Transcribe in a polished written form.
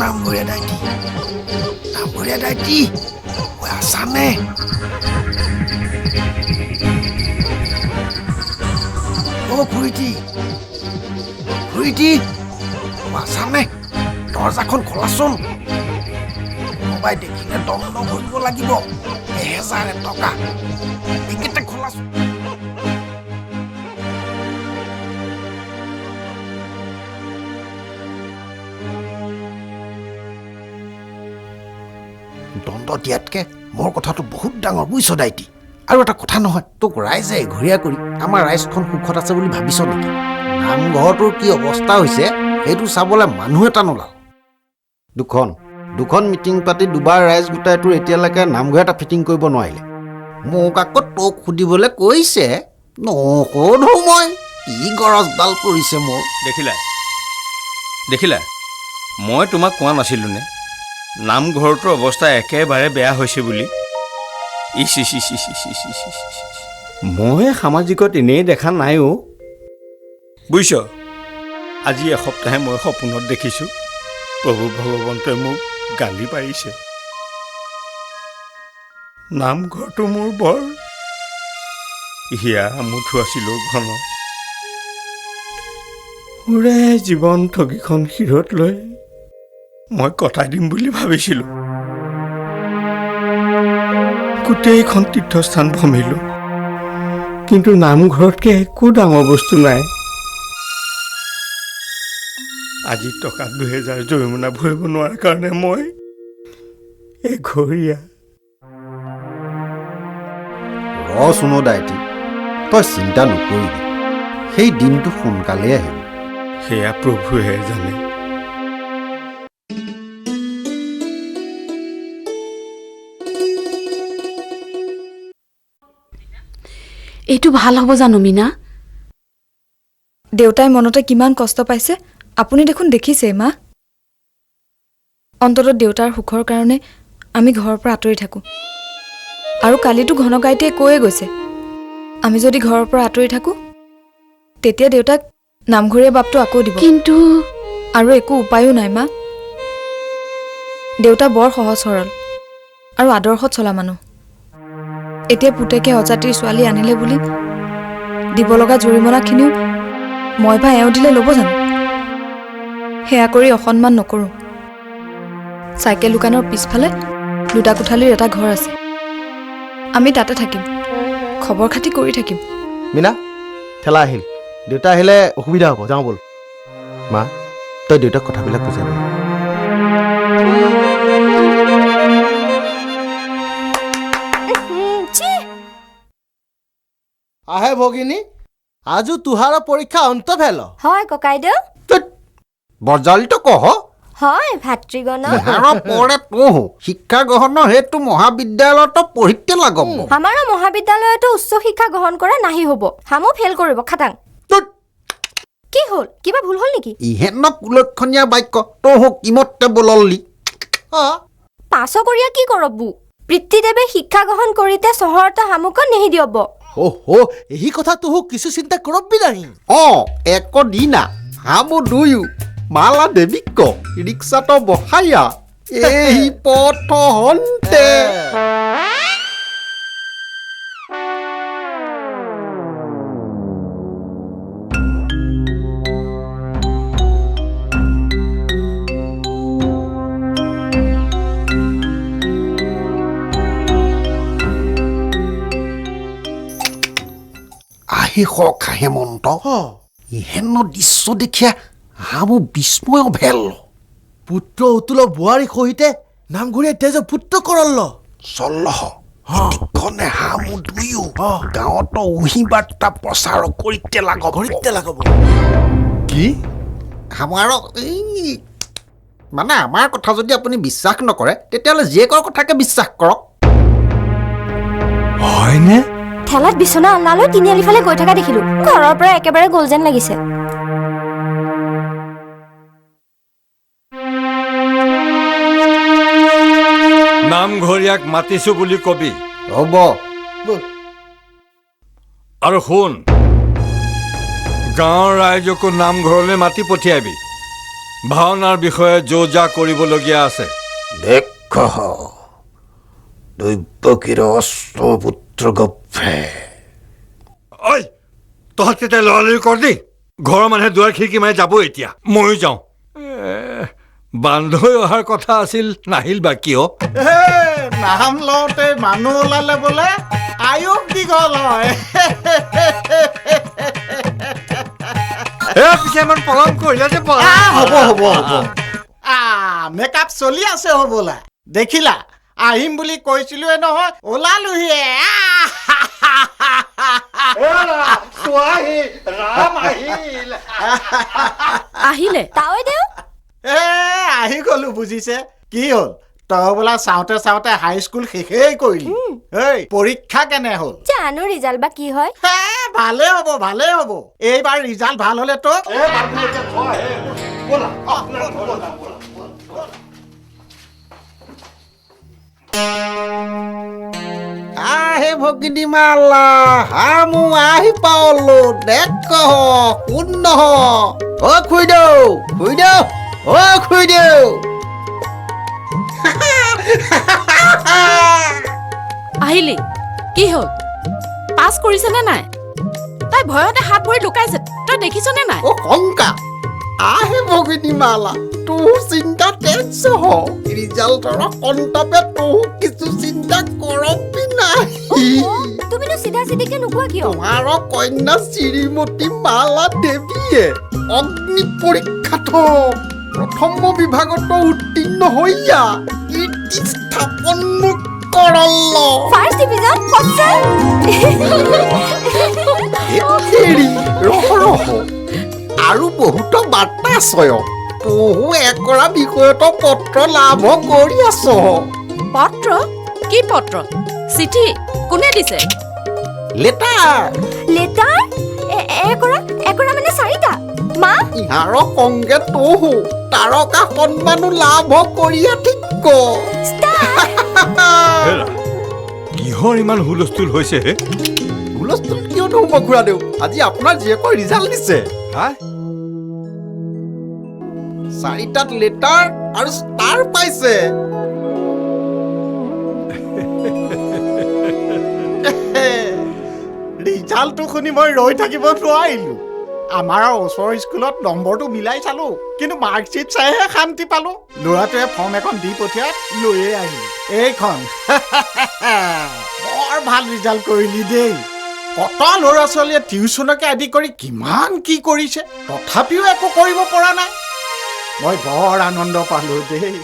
নামঘৰীয়া দাইটি ঐ আছানে? অ' খুৰীটি আছানে? দৰজাখন খোলাচোন। কোনোবাই দেখিলে দণ্ড ভৰিব লাগিব 1000 টকা। এইকেইটা খোলাচোন। দণ্ড দিয়াতকে মোৰ কথাটো বহুত ডাঙৰ বুজিছ দাইটি। আৰু এটা কথা নহয়, তোক ৰাইজে এঘৰীয়া কৰি আমাৰ ৰাইজখন সুখত আছে বুলি ভাবিছ নেকি? নামঘৰটোৰ কি অৱস্থা হৈছে সেইটো চাবলৈ মানুহ এটা নোলাল। দুখন মিটিং পাতি দুবাৰ ৰাইজ গোটাই তোৰ এতিয়ালৈকে নামঘৰ এটা ফিটিং কৰিব নোৱাৰিলে। মোক আকৌ তোক সুধিবলৈ কৈছে, নসোধো মই কি গৰজডাল পৰিছে মোৰ। দেখিলা মই তোমাক কোৱা নাছিলোঁনে নামঘৰটোৰ অৱস্থা একেবাৰে বেয়া হৈছে বুলি? মই সামাজিকত এনেই দেখা নাইও বুজিছ। আজি এসপ্তাহে মই সপোনত দেখিছোঁ প্ৰভু ভগৱন্তই মোক গালি পাৰিছে। নামঘৰটো মোৰ বৰ হিয়া মুঠু আছিলোঁ ঘন। ওৰে জীৱন ঠগীখন শিৰত লৈ মই কটাই দিম বুলি ভাবিছিলোঁ। গোটেইখন তীৰ্থস্থান ভ্ৰমিলোঁ, কিন্তু নামঘৰতকৈ একো ডাঙৰ বস্তু নাই। আজি টকা 2000 জৰিমনা ভৰিব নোৱাৰাৰ কাৰণে মই এঘৰীয়া। চুনো দাইটি, তই চিন্তা নকৰিবি, সেই দিনটো সোনকালে আহিব। সেয়া প্ৰভুহে জানে। এইটো ভাল হ'ব জানো মীনা? দেউতাই মনতে কিমান কষ্ট পাইছে আপুনি দেখোন দেখিছে মা। অন্ততঃ দেউতাৰ সুখৰ কাৰণে আমি ঘৰৰ পৰা আঁতৰি থাকোঁ। আৰু কালিতো ঘনগাইটিয়ে কৈয়ে গৈছে, আমি যদি ঘৰৰ পৰা আঁতৰি থাকোঁ তেতিয়া দেউতাক নামঘৰীয়া বাপটো আকৌ দিব। কিন্তু আৰু একো উপায়ো নাই মা। দেউতা বৰ সহজ সৰল আৰু আদৰ্শত চলা মানুহ। এতিয়া পুতেকে অজাতিৰ ছোৱালী আনিলে বুলি দিব লগা জৰিমনাখিনিও মই বা এওঁ দিলে ল'ব জানো? সেয়া কৰি অসন্মান নকৰোঁ। চাইকেল দোকানৰ পিছফালে 2টা কোঠালিৰ এটা ঘৰ আছে, আমি তাতে থাকিম, খবৰ খাতি কৰি থাকিম। মীনা, ঠেলা আহিল, দেউতা আহিলে অসুবিধা হ'ব, যাওঁ ব'ল। মা, তই দেউতাক কথাবিলাক বুজাবি। আহে ভগিনী, আজু তুহার পরীক্ষা অন্ত ভেল। হয় ককাইদেউ। বজালিত কহ হয় ভাতৃগণ। পরে তোহ শিক্ষা গ্রহণ হেতু মহাবিদ্যালয়ত পঢ়িতে লাগব। আমার মহাবিদ্যালয়তো উচ্চ শিক্ষা গ্রহণ করে নাহি হব, হামো ফেল করব খাটাং। কি হল, কিবা ভুল হল নেকি? ইহেন কুলক্ষণীয় বাক্য তোহ কিমতে বললি। পাছ করিয়া কি করবু? পিতৃদেৱে শিক্ষা গ্রহণ করিতে চহরতে হামুক নেহি দিয়ব। ওহো, এই কথা তোহ কিছু চিন্তা করবি নাহি। এক দিনা হামু দুয়ু মালা দেৱীক ৰিক্সাত বহাইয়া এই পথ হন্তে। আহি সখা হেমন্ত, ইহেন দৃশ্য দেখিয়া হামু বিস্ময় ভেল। পুত্ৰ অতুল বোৱাৰীৰ সহিতে নামঘৰীয়া তেজ পুত্ৰ কৰল চল্লহ খনে হামু দুয়ো গাঁৱত উহি বাৰ্তা প্ৰচাৰ কৰিতে লাগব। কি আমাৰ মানে আমাৰ কথা যদি আপুনি বিশ্বাস নকৰে তেতিয়াহ'লে জীয়েকৰ কথাকে বিশ্বাস কৰক। হয়নে? ঠেলাত বিছনা আলনালৈ তিনিআলি ফালে গৈ থকা দেখিলো, ঘৰৰ পৰা একেবাৰে গ'ল যেন লাগিছে। নামঘৰীয়াক মাতিছো বুলি কবি হ'ব আৰু শুন গাঁৱৰ ৰাইজকো নামঘৰলৈ মাতি পঠিয়াবি ভাওনাৰ বিষয়ে যো-জা কৰিবলগীয়া আছে দেখ দৈৱকীৰ অষ্টপুত্ৰ গপ্ফে ঐ তহঁত কেতিয়া লৰালৰি কৰ দেই ঘৰৰ মানুহে দুৱাৰ খিৰিকী মাৰি যাব এতিয়া ময়ো যাওঁ বান্ধৈ অহাৰ কথা আছিল নাহিল বা কিয় নাম লওঁতে মানুহ ওলালে বোলে আয়ুস দীঘল হয় পিছে ইমান পলম কৰিলে যে হ'ব মেকআপ চলি আছে হ'বলা দেখিলা আহিম বুলি কৈছিলোৱে নহয় ওলালোহিয়ে আহিলে তাৱৈ দেউ আহি গলো বুজিছে কি হ'ল তই বোলা চাওঁতে চাওঁতে হাইস্কুল শেষেই কৰিলি এই পৰীক্ষা কেনে হ'ল জানো ৰিজাল্ট বা কি হয় ভালে হ'ব এইবাৰ ৰিজাল্ট ভাল হলে তো আহে ভগিনী মালা হামু আহি পালো দেখ কোন নহ অ খুইদেউ অ খুইদেউ আহিলি কি হ'ল পাছ কৰিছেনে নাই তাই ভয়তে হাত ভৰি লুকাইছে তই দেখিছনে নাই অ কংকা আহে ভগিনী মালা তোৰ চিন্তা তেজ হ ৰিজাল্টৰ অন্তপে তোৰ কিছু চিন্তা কৰবি নাই তুমিনো চিধা চিধিকে নোকোৱা কিয় তোমাৰ কন্যা শ্ৰীমতী মালা দেৱীয়ে অগ্নি পৰীক্ষাত প্ৰথম বিভাগত উত্তীৰ্ণ হৈয়া কীৰ্তি স্থাপন কৰল ফাৰ্ষ্ট ডিভিজন সঁচা হেৰি ৰহ আৰু বহুত বাৰ্তা আছে তহু একৰা বিষয়ত পত্ৰ লাভ কৰি আছ পত্ৰ কি পত্ৰ চিঠি কোনে দিছে লেটাৰ লেটাৰ একৰা মানে 4টা মা ইহাৰ সংগে তহু তাৰকা সন্মানো লাভ কৰিয়া ঠিক কিহৰ ইমান হুলস্থুল হৈছে হে হুলস্থুল কিয় নহ'ব খুৰাদেউ আজি আপোনাৰ জীয়েকৰ ৰিজাল্ট দিছে হা 4টাত লেটাৰ আৰু ষ্টাৰ পাইছে ৰিজাল্টটো শুনি মই ৰৈ থাকিব নোৱাৰিলো আমাৰ ওচৰৰ স্কুলত নম্বৰটো মিলাই চালো কিন্তু মাৰ্কশ্বিট চাইহে শান্তি পালো ল'ৰাটোৱে ফৰ্ম এখন দি পঠিয়াত লৈয়ে আহিলো এইখন বৰ ভাল ৰিজাল্ট কৰিলি দেই কত ল'ৰা ছোৱালীয়ে টিউচনকে আদি কৰি কিমান কি কৰিছে তথাপিও একো কৰিব পৰা নাই মই বৰ আনন্দ পালো দেই